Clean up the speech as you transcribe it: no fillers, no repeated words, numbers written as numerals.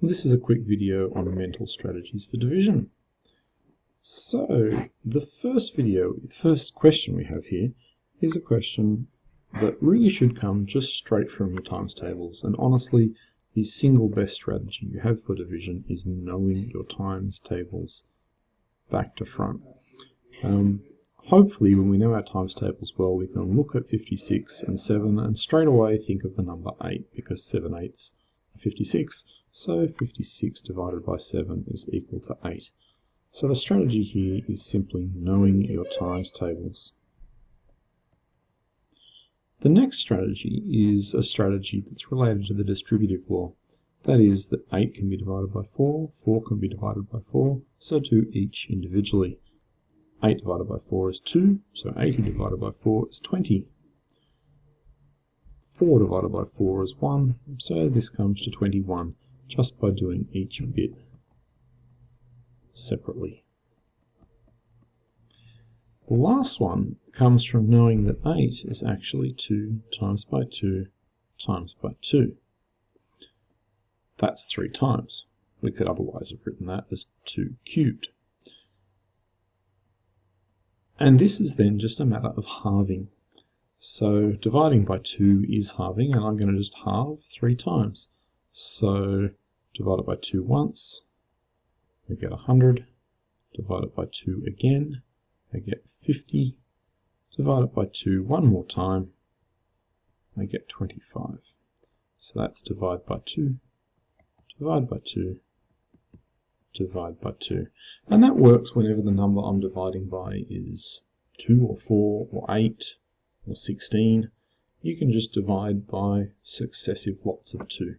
This is a quick video on mental strategies for division. So the first question we have here is a question that really should come just straight from your times tables, and honestly the single best strategy you have for division is knowing your times tables back to front. Hopefully when we know our times tables well, we can look at 56 and 7 and straight away think of the number 8, because 7 eighths are 56, so 56 divided by 7 is equal to 8. So the strategy here is simply knowing your times tables. The next strategy is a strategy that's related to the distributive law. That is that 8 can be divided by 4, 4 can be divided by 4, so do each individually. 8 divided by 4 is 2, so 80 divided by 4 is 20. 4 divided by 4 is 1, so this comes to 21, just by doing each bit separately. The last one comes from knowing that 8 is actually 2 times by 2 times by 2. That's 3 times. We could otherwise have written that as 2 cubed. And this is then just a matter of halving. So dividing by 2 is halving, and I'm going to just halve 3 times. So divided by 2 once, we get 100. Divided by 2 again, I get 50. Divided by 2 one more time, I get 25. So that's divide by 2, divide by 2, divide by 2. And that works whenever the number I'm dividing by is 2 or 4 or 8 or 16. You can just divide by successive lots of 2.